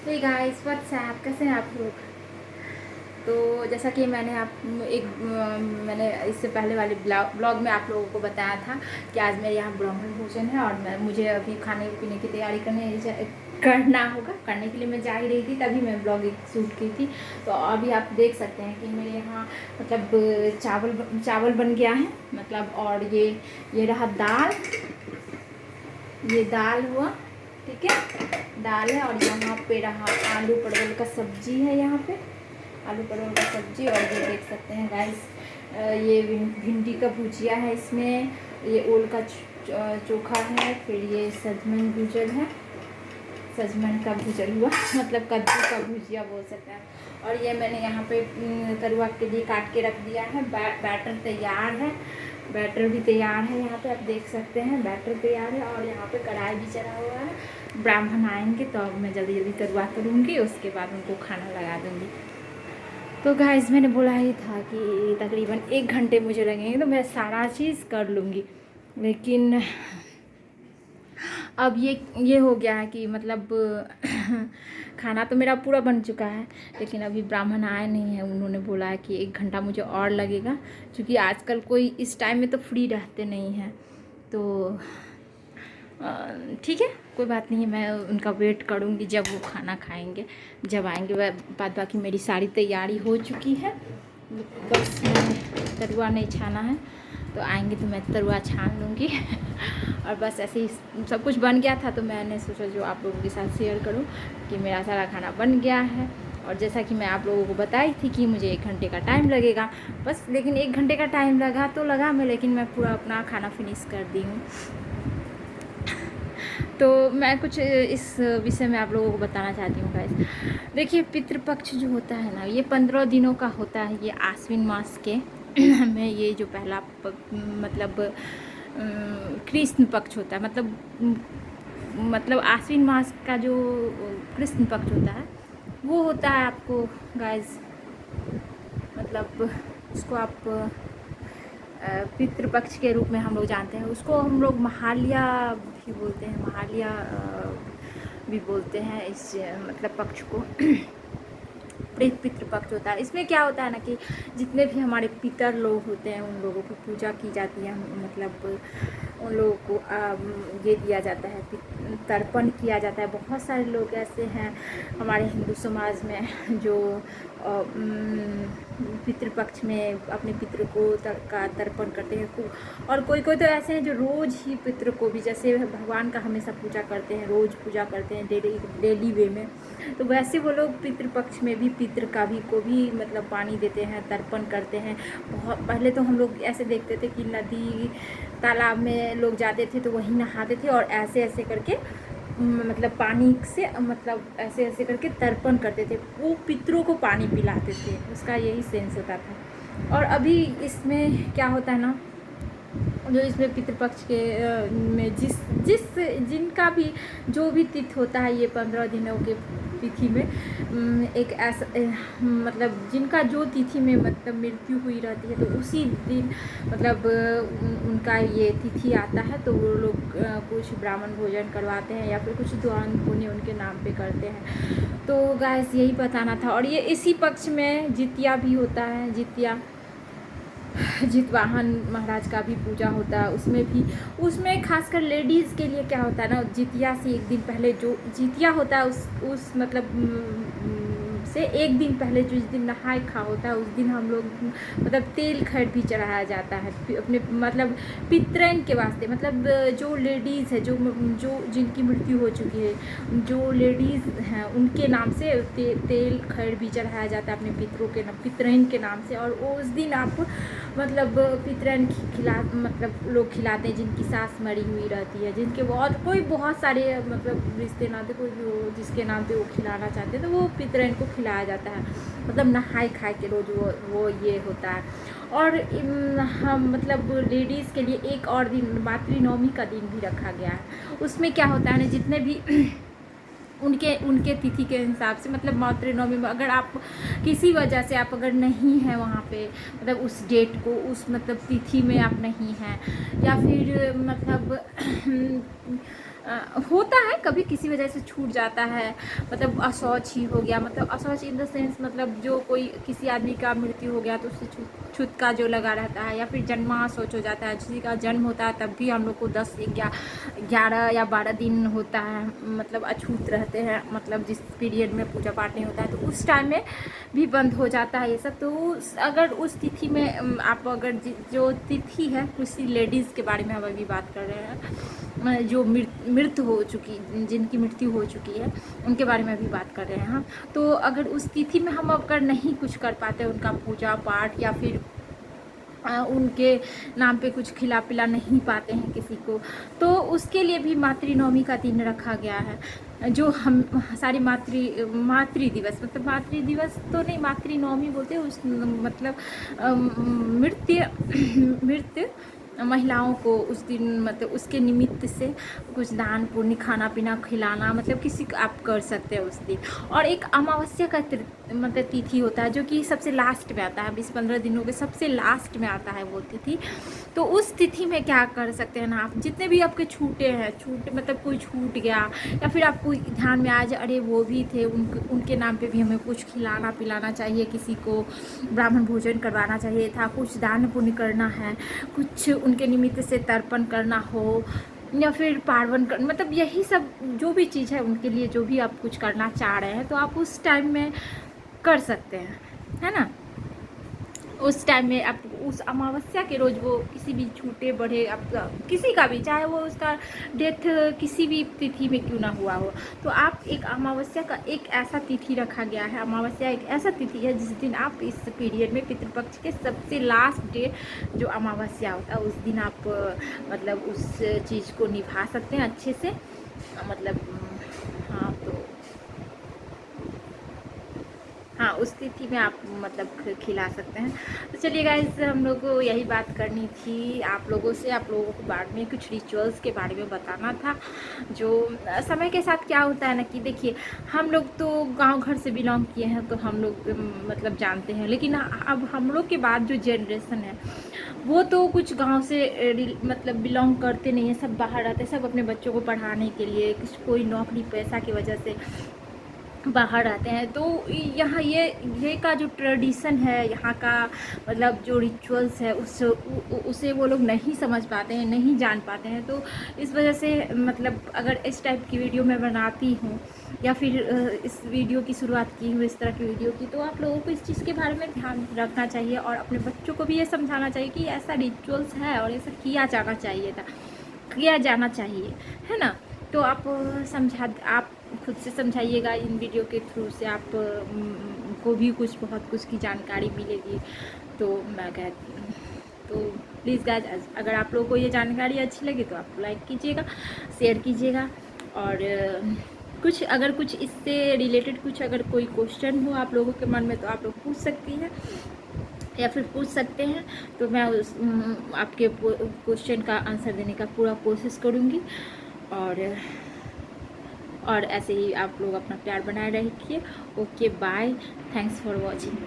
Hey guys WhatsApp, कैसे हैं आप लोग। तो जैसा कि मैंने इससे पहले वाले ब्लॉग में आप लोगों को बताया था कि आज मेरे यहाँ ब्राह्मण भोजन है और मुझे अभी खाने पीने की तैयारी करना होगा। करने के लिए मैं जा ही रही थी, तभी मैं ब्लॉग एक शूट की थी। तो अभी आप देख सकते हैं कि मेरे यहाँ मतलब चावल बन गया है, मतलब। और ये रहा दाल, ये दाल हुआ, ठीक है, दाल है। और यहाँ पे रहा आलू परवल का सब्जी है, यहाँ पे आलू परवल का सब्जी। और ये देख सकते हैं गाइस, ये भिंडी का भुजिया है, इसमें ये ओल का चोखा है, फिर ये सजमन भुजल है, सजमन का भुजल हुआ मतलब कद्दू का भुजिया बोल सकते हैं। और ये मैंने यहाँ पे तरुआ के लिए काट के रख दिया है। बैटर तैयार है, बैटर भी तैयार है, यहाँ पे आप देख सकते हैं बैटर तैयार है। और यहाँ पे कढ़ाई भी चढ़ा हुआ है। ब्राह्मण आएंगे तो अब मैं जल्दी जल्दी तरुआ करूँगी, उसके बाद उनको खाना लगा दूँगी। तो गाइस मैंने बोला ही था कि तकरीबन 1 घंटे मुझे लगेंगे, तो मैं सारा चीज़ कर लूँगी। लेकिन अब ये हो गया है कि मतलब खाना तो मेरा पूरा बन चुका है, लेकिन अभी ब्राह्मण आए नहीं हैं। उन्होंने बोला है कि 1 घंटा मुझे और लगेगा, क्योंकि आजकल कोई इस टाइम में तो फ्री रहते नहीं हैं। तो ठीक है, कोई बात नहीं, मैं उनका वेट करूँगी जब वो खाना खाएंगे, जब आएंगे। वह बात बाकी मेरी सारी तैयारी हो चुकी है, बस तरुआ नहीं छाना है। तो आएंगे तो मैं तरुआ छान लूँगी और बस ऐसे ही सब कुछ बन गया था। तो मैंने सोचा जो आप लोगों के साथ शेयर करूँ कि मेरा सारा खाना बन गया है। और जैसा कि मैं आप लोगों को बताई थी कि मुझे 1 घंटे का टाइम लगेगा बस, लेकिन 1 घंटे का टाइम लगा तो लगा मैं, लेकिन मैं पूरा अपना खाना फिनिश कर दी हूँ। तो मैं कुछ इस विषय में आप लोगों को बताना चाहती हूँ गाइस। देखिए, पितृपक्ष जो होता है ना, ये 15 दिनों का होता है। ये आश्विन मास के में ये जो पहला मतलब कृष्ण पक्ष होता है, मतलब आश्विन मास का जो कृष्ण पक्ष होता है वो होता है आपको गाइस, मतलब उसको आप पितृपक्ष के रूप में हम लोग जानते हैं। उसको हम लोग महालया भी बोलते हैं, महालया भी बोलते हैं इस मतलब पक्ष को। पितृपक्ष होता है। इसमें क्या होता है ना कि जितने भी हमारे पितर लोग होते हैं उन लोगों की पूजा की जाती है, मतलब उन लोगों को ये दिया जाता है, तर्पण किया जाता है। बहुत सारे लोग ऐसे हैं हमारे हिंदू समाज में जो पितृपक्ष में अपने पितृ को का तर्पण करते हैं। और कोई कोई तो ऐसे हैं जो रोज़ ही पितृ को भी, जैसे भगवान का हमेशा पूजा करते हैं, रोज़ पूजा करते हैं डेली वे में, तो वैसे वो लोग पितृपक्ष में भी पितृ का भी को भी मतलब पानी देते हैं, तर्पण करते हैं। बहुत पहले तो हम लोग ऐसे देखते थे कि नदी तालाब में लोग जाते थे तो वहीं नहाते थे और ऐसे ऐसे करके मतलब पानी से मतलब ऐसे ऐसे करके तर्पण करते थे, वो पितरों को पानी पिलाते थे, उसका यही सेंस होता था। और अभी इसमें क्या होता है ना, जो इसमें पितृपक्ष के में जिनका भी जो भी तिथि होता है, ये 15 दिनों के तिथि में एक ऐसा मतलब जिनका जो तिथि में मतलब मृत्यु हुई रहती है, तो उसी दिन मतलब उनका ये तिथि आता है, तो वो लोग कुछ ब्राह्मण भोजन करवाते हैं या फिर कुछ दान पुण्य उनके नाम पे करते हैं। तो गाइस यही बताना था। और ये इसी पक्ष में जितिया भी होता है, जितवाहन महाराज का भी पूजा होता है। उसमें खासकर लेडीज़ के लिए क्या होता है ना, जितिया से एक दिन पहले जो जितिया होता है उस मतलब से एक दिन पहले जो जिस दिन नहाय खा होता है, उस दिन हम लोग मतलब तेल खैर भी चढ़ाया जाता है अपने मतलब पितरैन के वास्ते। मतलब जो लेडीज़ है, जो जिनकी मृत्यु हो चुकी है, जो लेडीज़ हैं उनके नाम से तेल खैर भी चढ़ाया जाता है अपने पितरों के नाम, पितरैन के नाम से। और उस दिन आप मतलब पितरैन मतलब लोग खिलाते हैं जिनकी सास मरी हुई रहती है, जिनके बहुत सारे मतलब रिश्ते नाते कोई भी हो जिसके नाम पे वो खिलाना चाहते हैं, तो वो पितरैन को खिलाया जाता है। मतलब नहाए खाए के रोज वो ये होता है। और हम मतलब लेडीज़ के लिए एक और दिन मातृनवमी का दिन भी रखा गया है। उसमें क्या होता है ना, जितने भी उनके तिथि के हिसाब से, मतलब मातृनवमी में अगर आप किसी वजह से आप अगर नहीं हैं वहाँ पे, मतलब उस डेट को उस मतलब तिथि में आप नहीं हैं, या फिर मतलब होता है कभी किसी वजह से छूट जाता है, मतलब अशौच ही हो गया, मतलब अशौच इन द सेंस मतलब जो कोई किसी आदमी का मृत्यु हो गया तो उससे छूत जो लगा रहता है, या फिर जन्माशौच हो जाता है, किसी का जन्म होता है तब भी हम लोग को 11 या 12 दिन होता है, मतलब अछूत रहते हैं, मतलब जिस पीरियड में पूजा पाठ नहीं होता है तो उस टाइम में भी बंद हो जाता है ये सब। तो अगर उस तिथि में आप अगर जो तिथि है, किसी लेडीज़ के बारे में हम अभी बात कर रहे हैं जो मृत हो चुकी, जिनकी मृत्यु हो चुकी है, उनके बारे में भी बात कर रहे हैं हम। तो अगर उस तिथि में हम अगर नहीं कुछ कर पाते उनका पूजा पाठ, या फिर उनके नाम पे कुछ खिला पिला नहीं पाते हैं किसी को, तो उसके लिए भी मातृनवमी का दिन रखा गया है, जो हम सारी मातृ दिवस, मतलब मातृ दिवस तो नहीं, मातृनवमी बोलते हैं उस, मतलब मृत महिलाओं को उस दिन, मतलब उसके निमित्त से कुछ दान पुण्य, खाना पीना खिलाना, मतलब किसी को आप कर सकते हैं उस दिन। और एक अमावस्या का मतलब तिथि होता है जो कि सबसे लास्ट में आता है, 20-15 दिनों के सबसे लास्ट में आता है वो तिथि। तो उस तिथि में क्या कर सकते हैं ना आप, जितने भी आपके छूटे हैं, मतलब कोई छूट गया या फिर आपको ध्यान में आज अरे वो भी थे, उनके नाम पे भी हमें कुछ खिलाना पिलाना चाहिए, किसी को ब्राह्मण भोजन करवाना चाहिए था, कुछ दान पुण्य करना है, कुछ उनके निमित्त से तर्पण करना हो, या फिर पार्वन कर, मतलब यही सब जो भी चीज़ है उनके लिए, जो भी आप कुछ करना चाह रहे हैं तो आप उस टाइम में कर सकते हैं, है ना। उस टाइम में आप उस अमावस्या के रोज़ वो किसी भी छोटे बड़े आप किसी का भी, चाहे वो उसका डेथ किसी भी तिथि में क्यों ना हुआ हो, तो आप एक अमावस्या का एक ऐसा तिथि रखा गया है, अमावस्या एक ऐसा तिथि है जिस दिन आप इस पीरियड में पितृपक्ष के सबसे लास्ट डे जो अमावस्या होता है उस दिन आप मतलब उस चीज़ को निभा सकते हैं अच्छे से, मतलब हाँ। तो हाँ, उस तिथि में आप मतलब खिला सकते हैं। तो चलिए गाइस, हम लोग को यही बात करनी थी आप लोगों से, आप लोगों को बाद में कुछ रिचुअल्स के बारे में बताना था, जो समय के साथ क्या होता है ना कि देखिए, हम लोग तो गांव घर से बिलोंग किए हैं तो हम लोग मतलब जानते हैं, लेकिन अब हम लोग के बाद जो जनरेशन है वो तो कुछ गांव से मतलब बिलोंग करते नहीं है, सब बाहर रहते हैं, सब अपने बच्चों को पढ़ाने के लिए, कोई नौकरी पैसा की वजह से बाहर आते हैं। तो यहाँ ये का जो ट्रेडिशन है यहाँ का, मतलब जो रिचुअल्स है उसे वो लोग नहीं समझ पाते हैं, नहीं जान पाते हैं। तो इस वजह से मतलब अगर इस टाइप की वीडियो मैं बनाती हूँ या फिर इस वीडियो की शुरुआत की हूँ इस तरह की वीडियो की, तो आप लोगों को इस चीज़ के बारे में ध्यान रखना चाहिए और अपने बच्चों को भी ये समझाना चाहिए कि ऐसा रिचुअल्स है और ऐसा किया जाना चाहिए, है ना। तो आप आप खुद से समझाइएगा, इन वीडियो के थ्रू से आप को भी बहुत कुछ की जानकारी मिलेगी। तो मैं कहती हूँ, तो प्लीज़ गाइस, अगर आप लोगों को ये जानकारी अच्छी लगी तो आप लाइक कीजिएगा, शेयर कीजिएगा, और अगर कुछ इससे रिलेटेड कुछ अगर कोई क्वेश्चन हो आप लोगों के मन में तो आप लोग पूछ सकती हैं या फिर पूछ सकते हैं, तो मैं आपके क्वेश्चन का आंसर देने का पूरा कोशिश करूँगी। और ऐसे ही आप लोग अपना प्यार बनाए रखिए। Okay bye, thanks for watching.